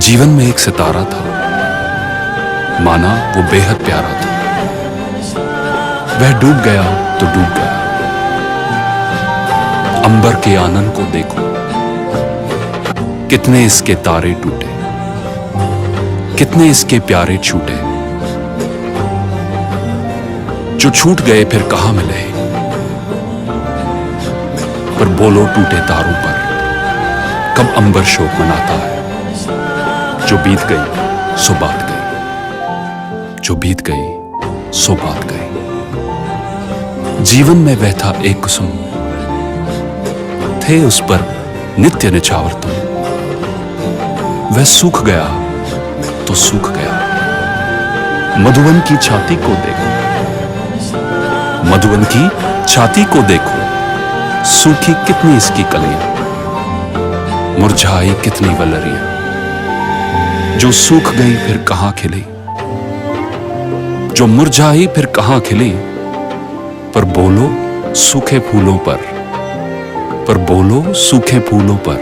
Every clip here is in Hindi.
जीवन में एक सितारा था, माना वो बेहद प्यारा था। वह डूब गया तो डूब गया। अंबर के आनंद को देखो, कितने इसके तारे टूटे, कितने इसके प्यारे छूटे। जो छूट गए फिर कहां मिले, पर बोलो टूटे तारों पर कब अंबर शोक मनाता है। जो बीत गई सो बात गई, जो बीत गई सो बात गई। जीवन में वह था एक कुसुम, थे उस पर नित्य निछावर तुम। वह सूख गया तो सूख गया। मधुवन की छाती को देखो, मधुवन की छाती को देखो, सूखी कितनी इसकी कलियां, मुरझाई कितनी वलरियां। जो सूख गई फिर कहां खिली, जो मुरझाई फिर कहां खिली। पर बोलो सूखे फूलों पर बोलो सूखे फूलों पर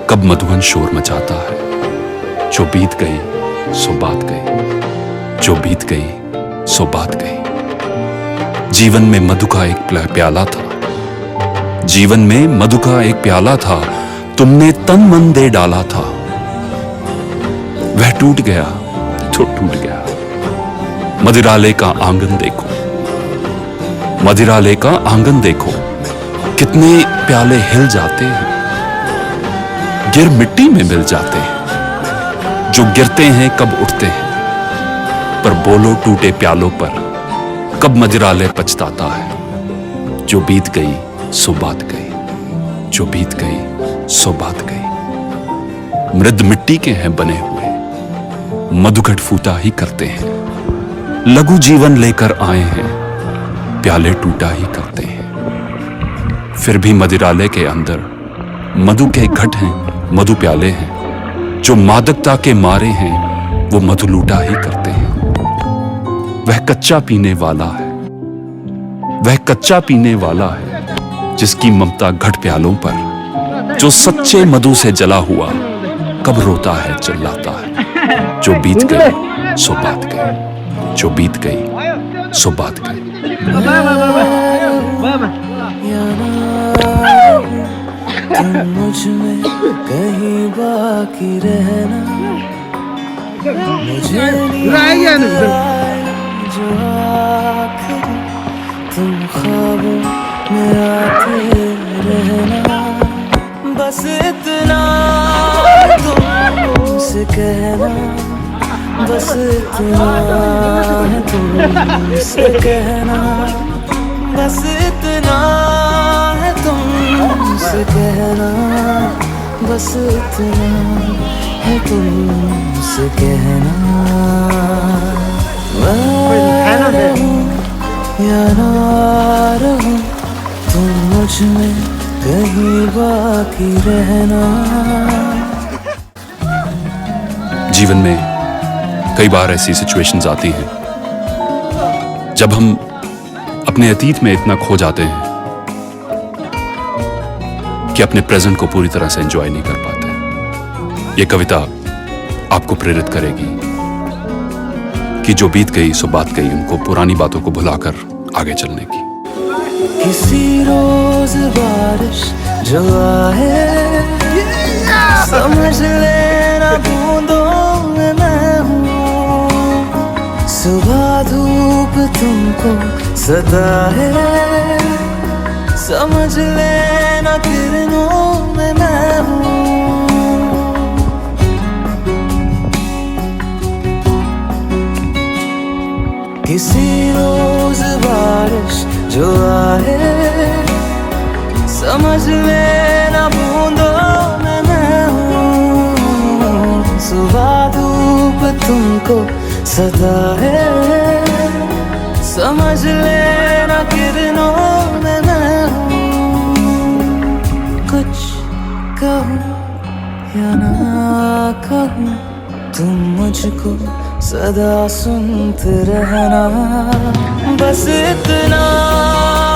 कब मधुवन शोर मचाता है। जो बीत गई सो बात गई, जो बीत गई सो बात गई। जीवन में मधु का एक प्याला था, जीवन में मधु का एक प्याला था, तुमने तन मन दे डाला था। वह टूट गया तो टूट गया। मदिरालय का आंगन देखो, मदिरालय का आंगन देखो, कितने प्याले हिल जाते हैं, गिर मिट्टी में मिल जाते हैं। जो गिरते हैं कब उठते हैं, पर बोलो टूटे प्यालों पर कब मदिरालय पछताता है। जो बीत गई सो बात गई, जो बीत गई सो बात गई। मृद मिट्टी के हैं बने हुए, मधुघट फूटा ही करते हैं। लघु जीवन लेकर आए हैं, प्याले टूटा ही करते हैं। फिर भी मदिरालय के अंदर मधु के घट हैं, मधु प्याले हैं। जो मादकता के मारे हैं वो मधु लूटा ही करते हैं। वह कच्चा पीने वाला है, वह कच्चा पीने वाला है, जिसकी ममता घट प्यालों पर। जो सच्चे मधु से जला हुआ कब रोता है चिल्लाता है। जो बीत गई सो बात गई, जो बीत गई सो बात गई। तुम मुझ में कहीं बाकी रहना, मुझे जो आखिर तुम ख्वाबों में आते रहना। बस इतना तुमसे कहना, बस इतना है तुमसे कहना, बस इतना है तुमसे कहना, बस इतना है तुमसे कहना। मैं रहूं या ना रहूं, तुम मुझ में कहीं बाकी रहना। जीवन में कई बार ऐसी सिचुएशंस आती हैं जब हम अपने अतीत में इतना खो जाते हैं कि अपने प्रेजेंट को पूरी तरह से एंजॉय नहीं कर पाते। ये कविता आपको प्रेरित करेगी कि जो बीत गई सो बात गई, उनको पुरानी बातों को भुलाकर आगे चलने की। किसी रोज बारिश जो आए, समझ लेना बूंदों में मैं हूँ। सुबह धूप तुमको सताए, समझ लेना किरणों में मैं हूँ। किसी रोज बारिश जो आए, समझ लेना बूंदों में मैं हूँ। सुबह धूप तुमको सताए, समझ लेना किरणों में मैं हूँ। कुछ कहूँ या ना कहूँ, तुम मुझको सदा सुनते रहना। बस इतना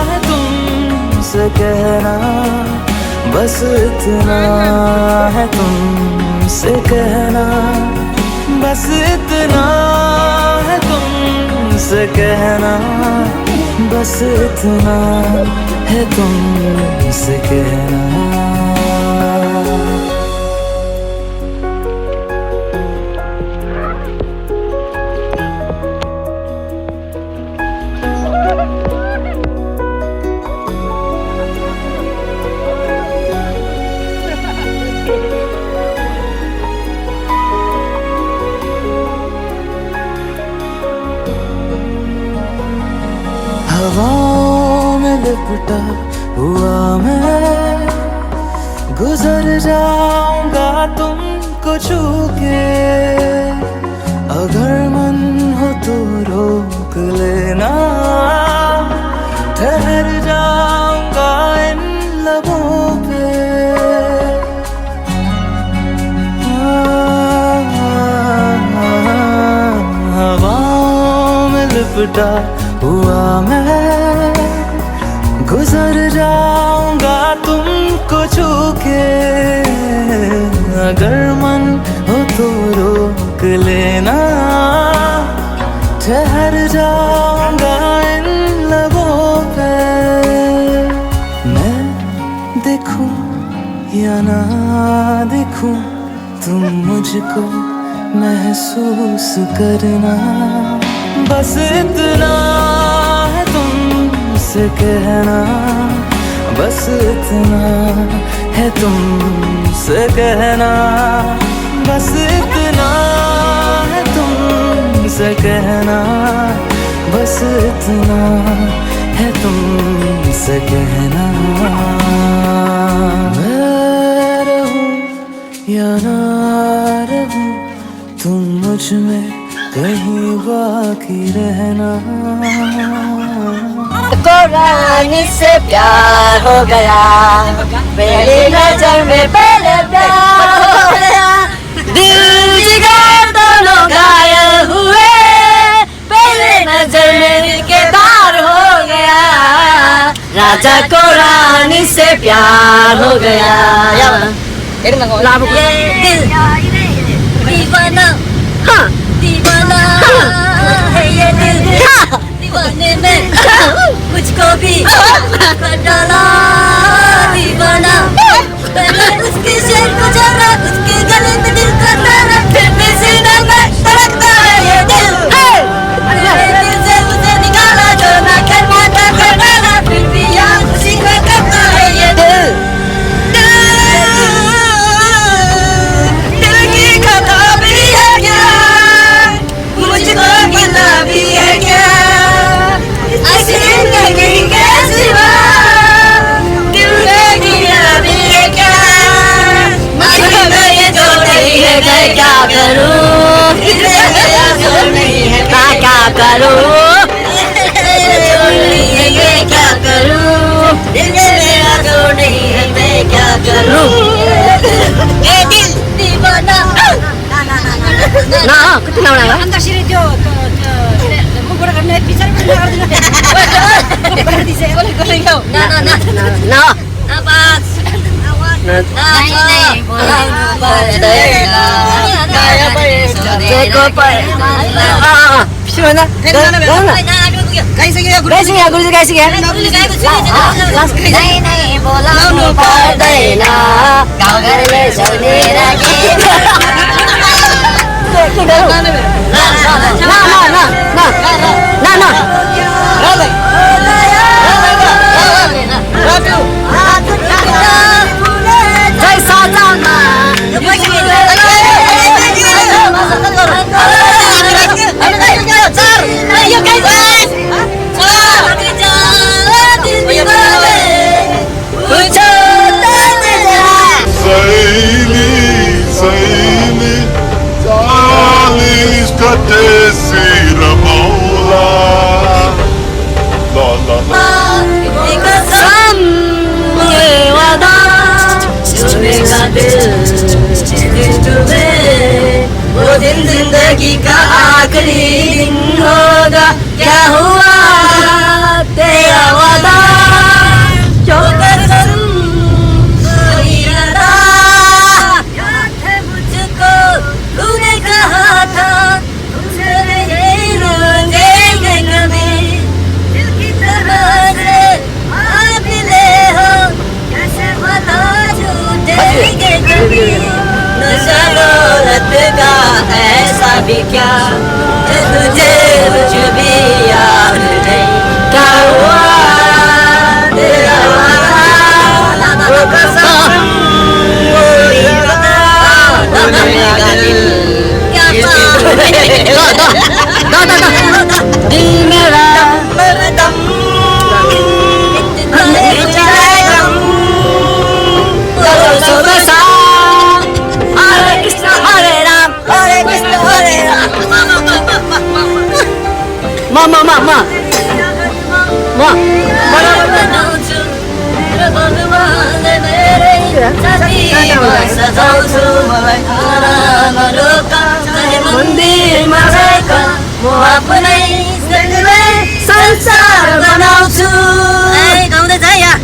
है तुमसे कहना, बस इतना है तुमसे तुमसे कहना, बस इतना है तुमसे कहना, बस इतना है तुमसे कहना। हवाओं में लिपटा हुआ मैं गुजर जाऊंगा तुमको छू के, अगर मन हो तो रोक लेना, ठहर जाऊंगा इन लबों पे। हवाओं में लिपटा हुआ मैं गुजर जाऊंगा तुमको छू के, अगर मन हो तो रोक लेना, ठहर जाऊंगा इन लबों पे। मैं देखूं या ना देखूं, तुम मुझको महसूस करना, बस इतना है तुमसे कहना, बस इतना है तुमसे कहना, बस इतना है तुमसे कहना, बस इतना है तुमसे कहना। मैं रहूं या ना रहूं, तुम मुझ में कहीं बाकी रहना। कुरान से प्यार हो गया, पहली नजर में पहले प्यार हो गया, दिल जिगर दोनों घायल हुए, पहले नजर में दिल के तार हो गया, राजा कुरान से प्यार हो गया। ये दिल दीवाना, हाँ दीवाना है ये दिल, दीवाने में मुझको भी कर डाला दीवाना। पहले उसके शेर को जाना, उसके गले में दिल का तारा, फिर भी सीने में धड़कता है ये दिल। मेरे दिल से उसे निकाला जो ना करना था कर डाला, फिर भी याद उसी का करता है ये दिल। दिल की खता भी है क्या, मुझको गिला भी है क्या, ऐसी जिंदगी के सिवा दिल में गिला भी है क्या, आखिर में ये जो नहीं है मैं क्या करूं, दिल में मेरा जोर नहीं है मैं क्या करूं, जोर नहीं है मैं क्या करूं, दिल में मेरा जोर नहीं है मैं क्या करूं। ए दिल दीवाना ना कितना बड़ा अंदर सिरे जो मुंह बड़ा करने पीछे कर दी से बोले ना ना ना ना ना बस नहीं बोला काया पर देखो पर हां पिछवाना कैसे गया गुरु जी कैसे गया नहीं बोला पर देना गाँव घर में सोने लगी वो दिन जिंदगी का आखिरी दिन होगा, क्या हुआ तेरा वादा जो कसम कोई अदा याद है मुझको भी क्या है तुझे कुछ भी याद नहीं क्या हुआ तेरा वादा वो कसम वो इरादा बनेगा दिल क्या दिल मेरा दम Hare Krishna Hare Ram Hare Krishna Hare Ram मन्दिरमा रहेका म आफ्नै संसार बनाउँछु गाउँदै छ यहाँ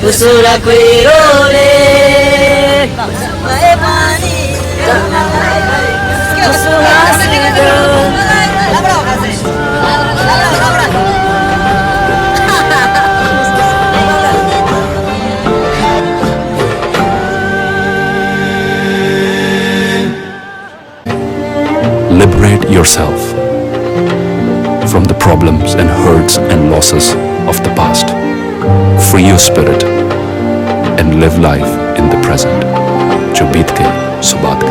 Usura kuirole Liberate yourself from the problems and hurts and losses of the past. Free your spirit and live life in the present. जो बीत गई सो बात